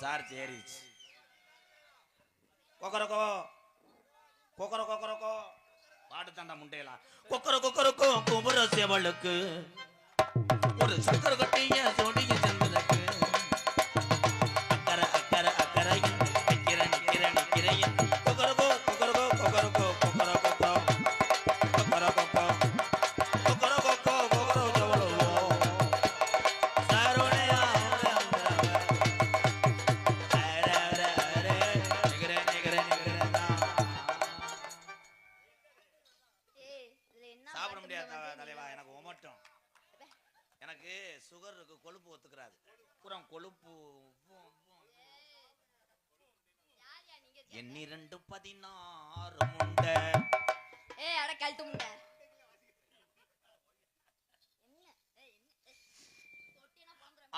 Charge ஏறிச்சு. கொக்கரக்கோ கொக்கர கொக்கரக்கோ பாட்டு தாண்டா முண்டையலாம். கொக்கர கொக்கரக்கோ கும்புற சேவலுக்கு ஒரு சக்கர கட்டிய சொடிய சந்திரக்கு அக்கறை அக்கறை அக்கறை நிக்கிற நிக்கிற நிக்கிறையன் கொக்கரக்கோ கொக்கரக்கோ கொக்கரக்கோ கொக்கர கொக்கோ கொக்கர கொக்கோ கொக்கர கொக்கோ கொக்கர சேவலோ சாரோனையா சாப்பிட முடியாது தலைவா. எனக்கு ஒமட்டும். எனக்கு சுகர் இருக்கு, கொழுப்பு ஒத்துக்கிறாது. பூரா கொழுப்பு. எண்ணிரண்டு 16 முண்டை. ஏய் அட கழட்டு முண்டை.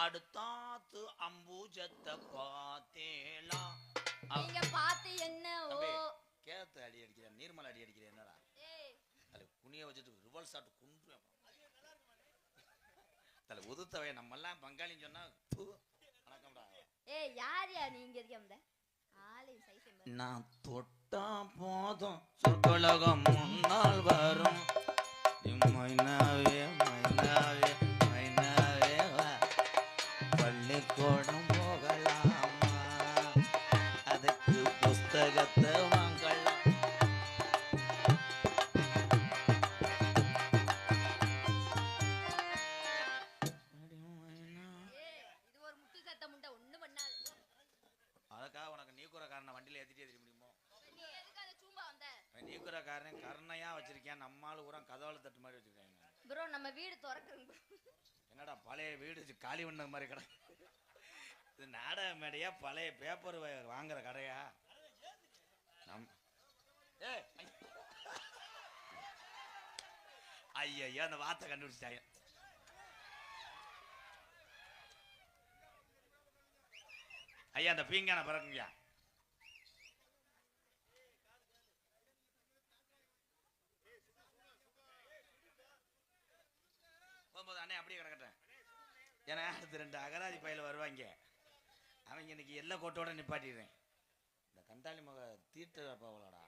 அடுத்தாத்து அம்பூஜத்தை பார்த்தேலா. நீங்க பார்த்து என்ன ஓ கேத்து அடி அடிக்கிறேன், நீர்மலை அடி அடிக்கிறேன். என்னடா அது குனிய வச்சுட்டு ரிவல் ஷாட் குண்டுவேன். தலை உதுத்தவை நம்மெல்லாம் பங்காளின்னு சொன்னா வணக்கம்டா. ஏய் யார் யா நீங்க இருக்கீங்க? ஆளே சைஸ் நான் தொட்டா போதும் சொற்கலகம் முன்னால் வரும். மைனாவே மைனாவே மைனாவே பள்ளிக்கூடம் போகலாமா, அதுக்கு புஸ்தகத்தை வாங்கலாம். அதுக்காக உனக்கு நீக்குறக்காரனை வண்டியில ஏத்திட்டே தெரிய முடியுமோ? நீக்குறக்காரன் கருணையா வச்சிருக்கேன். நம்மால் ஊரா கதவாளு தட்டு மாதிரி வச்சிருக்கேன். ப்ரோ நம்ம வீடு திறக்குறோம். என்னடா பழைய வீடு காலி பண்ண மாதிரி கடை? இது நாடக மேடையா பழைய பேப்பர் வாங்குற கடையா? ஐயோ அந்த வார்த்தை கண்டுபிடிச்சிட்டாங்க. ஐயா அந்த பீங்கான பிறக்குங்கய்யா. போகும்போது அண்ணே அப்படியே கிடக்கட்டேன். ஏன்னா அடுத்து 2 அகராதி பயில வருவாங்க. அவங்க இன்னைக்கு எல்லா கோட்டோட நிப்பாட்டிடுறேன். இந்த கண்டாளி மக தீர்த்த போகலடா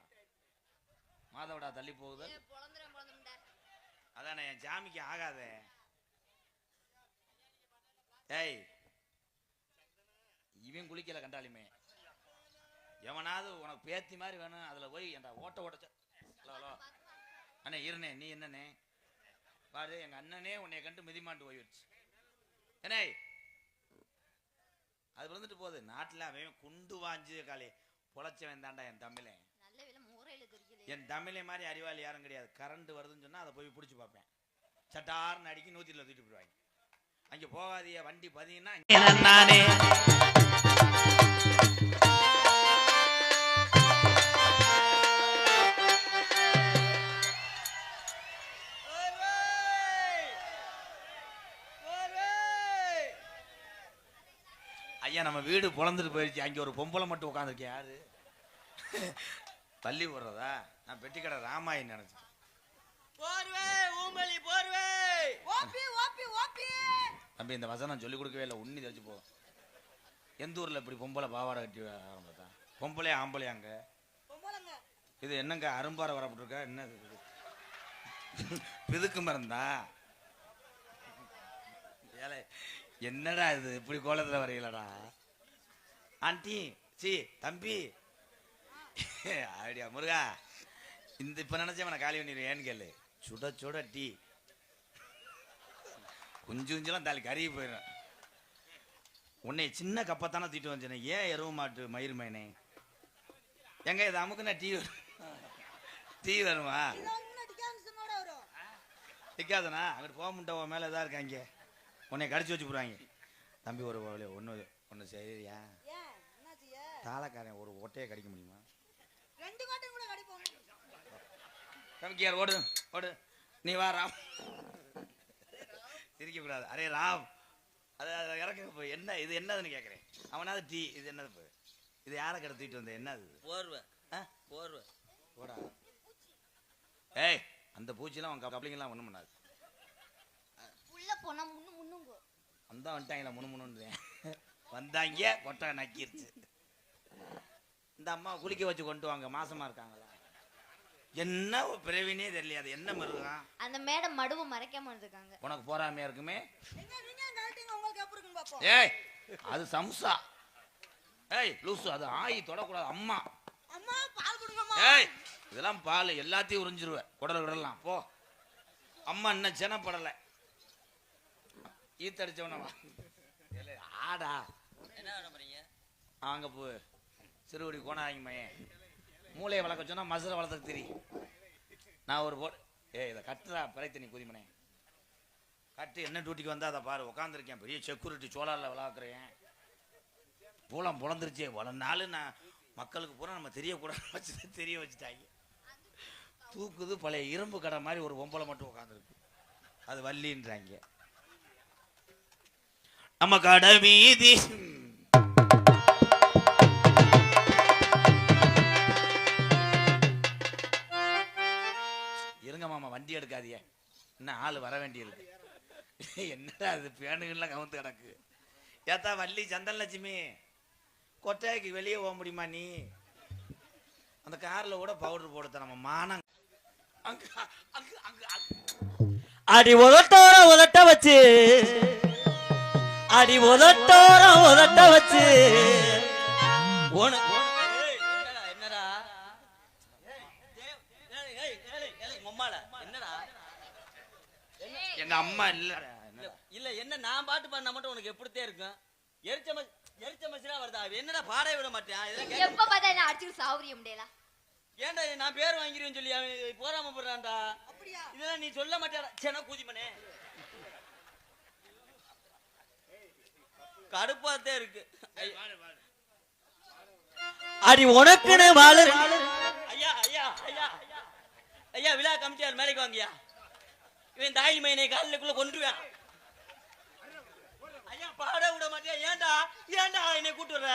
மாதவடா தள்ளி போகுது. அதானே என் ஜாமிக்கு ஆகாத. ஏய் இவன் குளிக்கல கண்டாளிமே. எவனாவது உனக்கு பேத்தி மாதிரி வேணும் அதுல போய் என்டா ஓட்ட ஓட்ட. ஹலோ அண்ணே இருண்ணே, நீ என்னண்ணே பாரு எங்க அண்ணனே உன்னை கண்டு மிதிமாண்டு போயிடுச்சு. ஏனே அது விழுந்துட்டு போகுது. நாட்டில் அவன் குண்டு வாஞ்சு காலி பொழைச்சவன் தாண்டா என் தமிழே. என் தமிழை மாதிரி அறிவாளி யாரும் கிடையாது. கரண்ட் வருதுன்னு சொன்னா அதை போய் பிடிச்சி பார்ப்பேன். சட்டார்னு அடிக்கி 100 தூக்கிட்டு போயிடுவாங்க. அங்கே போகாதிய வண்டி பதிங்கன்னா நானே ஐயா நம்ம வீடு பொழந்துட்டு போயிடுச்சு. அங்கே ஒரு பொம்பளை மட்டும் உட்காந்துருக்கேன். யாரு பள்ளி போடுறதா? நான் பெட்டி கடை ராமாயணம் நினைச்சேன். தம்பி இந்த வசனம் சொல்லிக் கொடுக்கவே இல்லை. உண்ணி தச்சு போதும். எந்த ஊர்ல இப்படி பொம்பளை பாவாடை கட்டி ஆரம்பித்தா? பொம்பளை ஆம்பளையாங்க? இது என்னங்க அரும்பாறை வரப்பட்டிருக்கா? என்ன பிதுக்கு மருந்தா? என்னடா இது இப்படி கோலத்துல வரையிலடா? ஆண்டி சி தம்பி அப்படியா முருகா? இந்த இப்ப நினைச்சேன் உன காலி பண்ணிடுவேன். ஏன்னு கேளு, சுட சுட டீ குஞ்சு குஞ்செல்லாம் தாலி கருகி போயிடும். உன்னை சின்ன கப்பத்தானே தீட்டு வந்துச்சேன். ஏன் எருவு மாட்டு மயிர் மேனே எங்க இது அமுக்குன்னா டீ வருமா? நிக்காதனா அங்கிட்டு போக முட்டை மேல ஏதா இருக்காங்க. உன்னை கடிச்சு வச்சு போடுவாங்க. தம்பி ஒரு ஒன்று சரியா? தாளக்காரன் ஒரு ஒட்டையை கடிக்க முடியுமா? தம்பிக்கியார் ஓடு ஓடு. நீ வா ராம். சிரிக்க கூடாது. அரே ராம் அது இறக்க போய் என்ன இது என்னதுன்னு கேட்குறேன். அவனாவது டீ இது என்னது போய் இது யாரை கடத்திட்டு வந்த என்னது? போர்வை போர்வை போடா. ஏய் அந்த பூச்சிலாம் உங்க கப்பலிங்கெல்லாம் ஒன்றும் பண்ணாது. உள்ள போனா முன்னுங்க அந்த வந்துட்டாங்களா முன்னு முன்னுன்றேன். வந்தாங்க கொட்டை நக்கிருச்சு. இந்த அம்மா குளிக்க வச்சு கொண்டு வாங்க, மாசமா இருக்காங்களா? என்ன பிறவினே தெரியல. அது என்ன மிருகம்? அந்த மேடம் மடுவு மறைக்காம இருக்காங்க. உனக்கு போறாமையா இருக்குமே. ஏய் அது சம்சா. ஏய் லூசு, அது ஆயி தொடக்கூடாது. அம்மா அம்மா பால் கொடுங்கம்மா. ஏய் இதெல்லாம் பால் எல்லாத்தையும் உறிஞ்சிருவேன். குடல் விடலாம் போ. அம்மா இன்னும் செனப்படலை. ஈத்தடிச்சவனவா ஆடா. என்ன பண்ண போறீங்க? அங்க போ சிறுகுடி கோணாங்க மையன். மூளையை வளர்க்க சொன்னா மசுரை வளர்த்துக்கு தெரியும். நான் ஒரு இதை கட்டுறா பிறைத்தனி குதிமனே கட்டு. என்ன டியூட்டிக்கு வந்தா அதை பாரு. உட்காந்துருக்கேன் பெரிய செக்யூரிட்டி சோழாரில் விளாக்குறேன். பூலம் புலந்துருச்சே. வள நாள் நான் மக்களுக்கு பூரா நம்ம தெரியக்கூடாது வச்சு தெரிய வச்சுட்டாங்க. தூக்குது பழைய இரும்பு கடை மாதிரி ஒரு பொம்பளை மட்டும் உட்காந்துருக்கு. அது வள்ளின்றாங்க. நம்ம கடை வீதி இருங்க மாமா, வண்டி எடுக்காதிய. இன்னும் ஆள் வர வேண்டியிருக்கு. என்னடா அது பேனுகள்லாம் கவுந்து கிடக்கு. ஏத்தா வள்ளி சந்தனலட்சுமி, கொட்டாய்க்கு வெளியே போக முடியுமா நீ? அந்த கார்ல கூட பவுடர் போடுத்த நம்ம மானம். அடி உதட்டோர உதட்ட வச்சு, அடி உதட்டோர உதட்ட வச்சு என்னடா என்னடா எங்க அம்மா இல்ல இல்ல என்ன நான் பாட்டு பண்ணா மட்டும் உனக்கு எப்படித்தே இருக்கும்? எரிச்ச மசினா வருதா? என்னடா பாட விட மாட்டேன். எப்ப பார்த்தா என்ன அடிச்சு சாவரிய முடியல. ஏன்டா நான் பேர் வாங்கிருவேன்னு சொல்லி அவன் போறாம போடுறான்டா. இதெல்லாம் நீ சொல்ல மாட்டேடா. சென கூதிமனே கடுப்பாத்தே இருக்கு. அடி உனக்குன்னு வாழு. ஐயா ஐயா ஐயா ஐயா விழா கமிட்டியார் மேலைக்கு வாங்கியா. இவன் தாயில் மையனை காலிலுக்குள்ள கொண்டுவேன். ஐயா பாட விட மாட்டியா? ஏன்டா ஏன்டா என்னை கூட்டு வர்ற?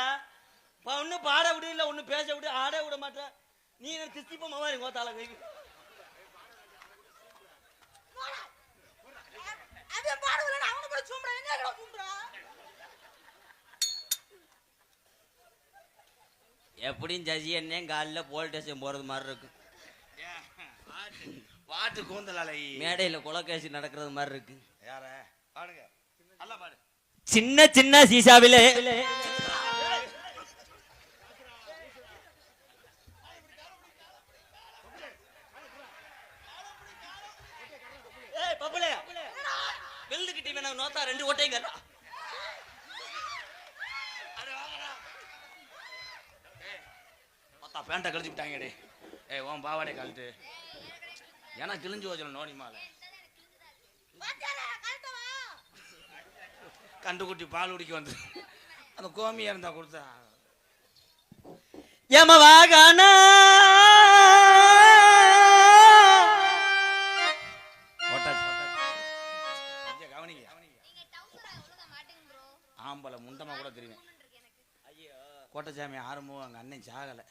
ஒண்ணு பாட விடு, இல்ல ஒண்ணு பேச விடு, ஆட விட மாட்டேன். நீ என்ன திஸ்திப்பமா மாதிரி கோத்தால கை. அவன் பாடவில்லை, அவனை போய் சும்மா என்ன சும்மா. எப்படியும் ஜட்ஜி என்ன காலில போலீஸ் ஸ்டேஷன் போறது மாதிரி இருக்கு. பாட்டு கூந்தலாலை மேடையில கொலைகேசி நடக்கிறது மாதிரி இருக்கு. யார பாடுங்க, நல்லா பாடு. சின்ன சின்ன சீசாவிலே வெள்ளுக்கிட்டி வேணா நோத்தா 2 ஓட்டையும் கட்டா. பேண்ட கழிச்சு விட்டாங்கடே. ஏய் உன் பாவாடை கழட்டு. ஏன்னா கிழிஞ்சு வச்சல நோனிமால கண்டுக்குட்டி பால் குடிக்க வந்து அந்த கோமியா இருந்தா கொடுத்தா யமவாகனா கவனிங்க. ஆம்பளை முண்டமா கூட தெரியும். கோட்டச்சாமி ஆரம்பம் அங்க அண்ணன் சாகல.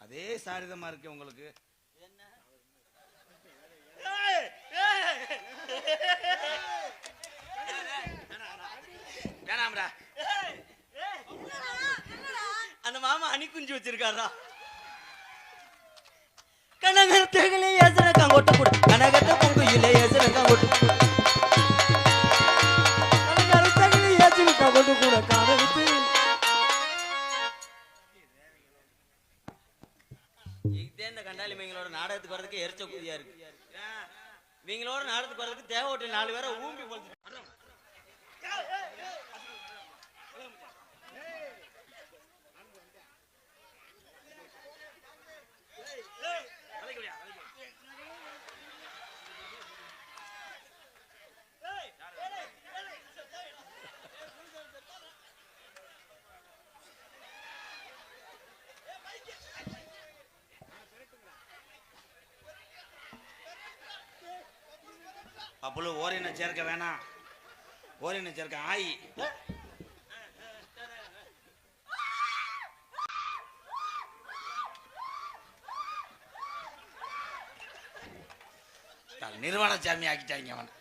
அதே சாரிதமா இருக்கு உங்களுக்கு. வேணாம்டா. அந்த மாமா அணி குஞ்சு வச்சிருக்காரா? கனகத்தகளே எசரக்காங்கோட்டு கூட, கனகத்த பொங்குயிலே எசரக்காங்கோட்டு, கனகத்தகளே எசரக்காங்கோட்டு கூட காணவித்து. இதே இந்த கண்டாலி இவங்களோட நாடகத்துக்கு வரதுக்கு எரிச்ச கூதியா இருக்கு. இவங்களோட நாடகத்துக்கு வரதுக்கு தேவை ஹோட்டல் 4 பேரை ஊம்பி போச்சு. அப்போ ஓரின சேர்க்க வேணாம். ஓரின சேர்க்க ஆயி நிர்வாண சாமி ஆக்கிட்டாங்க. அவனை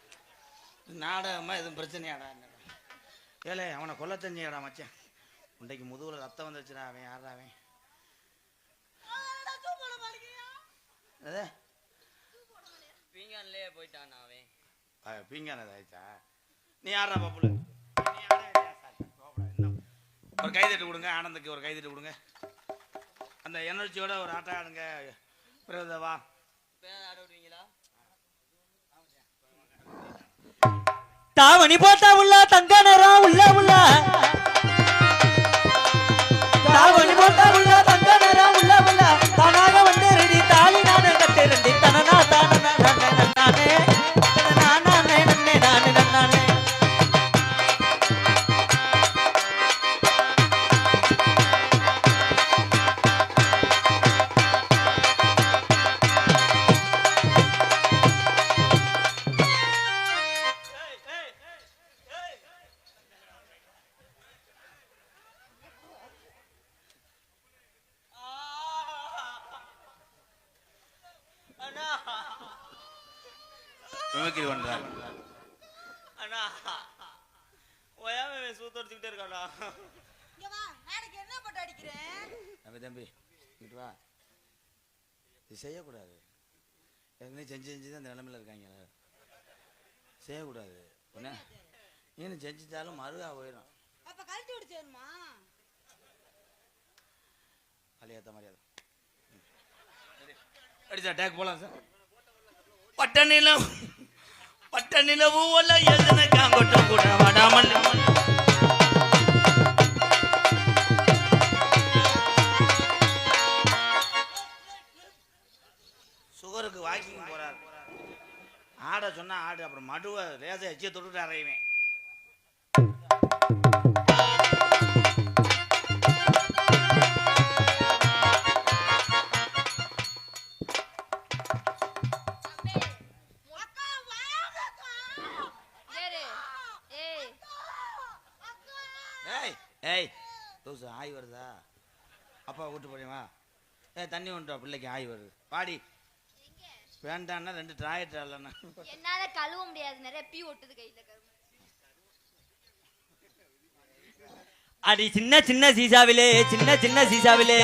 நாடகமா எதுவும் பிரச்சனையாடா? ஏலே அவனை கொல்ல தெரிஞ்சாடா மச்சான். இன்றைக்கு முதுகுல ரத்தம் வந்துச்சுடா. அவன் யாரா அவன்? அதே பீங்கான்லயே போயிட்டான் அவன். பீங்கான ஆயிடுச்சா? நீ யாரா பாப்புல? ஒரு கைதட்டு கொடுங்க, ஆனந்துக்கு ஒரு கைதட்டு கொடுங்க. அந்த எனர்ஜியோட ஒரு ஆட்டம் ஆடுங்க. பிரதவா ஆட விடுவீங்களா? தாவணி போட்டா உள்ள தங்க நேரம் உள்ள உள்ள தாவணி போட்டா உள்ள தங்க நேரம் உள்ள உள்ள தானாக வந்து ரெடி தாலி நானே கட்டி ரெடி தனனா தானே நானே நானே நன்னே நானே நானே மிமிக்ரி பண்றாங்க. அண்ணா ஓயாம சூத்தடிச்சுக்கிட்டே இருக்காடா. இங்க வா, நாளைக்கு என்ன போட்டு அடிக்கிறேன்? தம்பி இங்கிட்டு வா. இது செய்யக்கூடாது. ஏற்கனவே செஞ்சு தான் இந்த நிலைமையில இருக்காங்க. செய்யக்கூடாது. நீனு செஞ்சுட்டாலும் மருகா போயிடும். அப்ப கழட்டி விட்டு சேருமா? கல்யாத்த மரியாதை அடிச்சா டேக் போலாம் சார். பட்டணிலம் பட்டணிலவு ஒல்ல எழுதுன காங்கொட்டம் கூட வாடாமல் சுகருக்கு வாக்கிங் போறாரு. ஆட சொன்னா ஆடு. அப்புறம் மடுவை லேசை எச்சிய தொட்டுட்டு அறையுவேன். ஏய் தோசை ஆய் வருதா? அப்பா கூட்டு போறியமா? தண்ணி கொண்டு பிள்ளைக்கு ஆய் வருது. பாடி வேண்டான்னா 2 ட்ராயட் இல்லைன்னா என்னால கழுவ முடியாது. நிறைய பீ ஒட்டுது கையில. அடி சின்ன சின்ன சீசாவிலே சின்ன சின்ன சீசாவிலே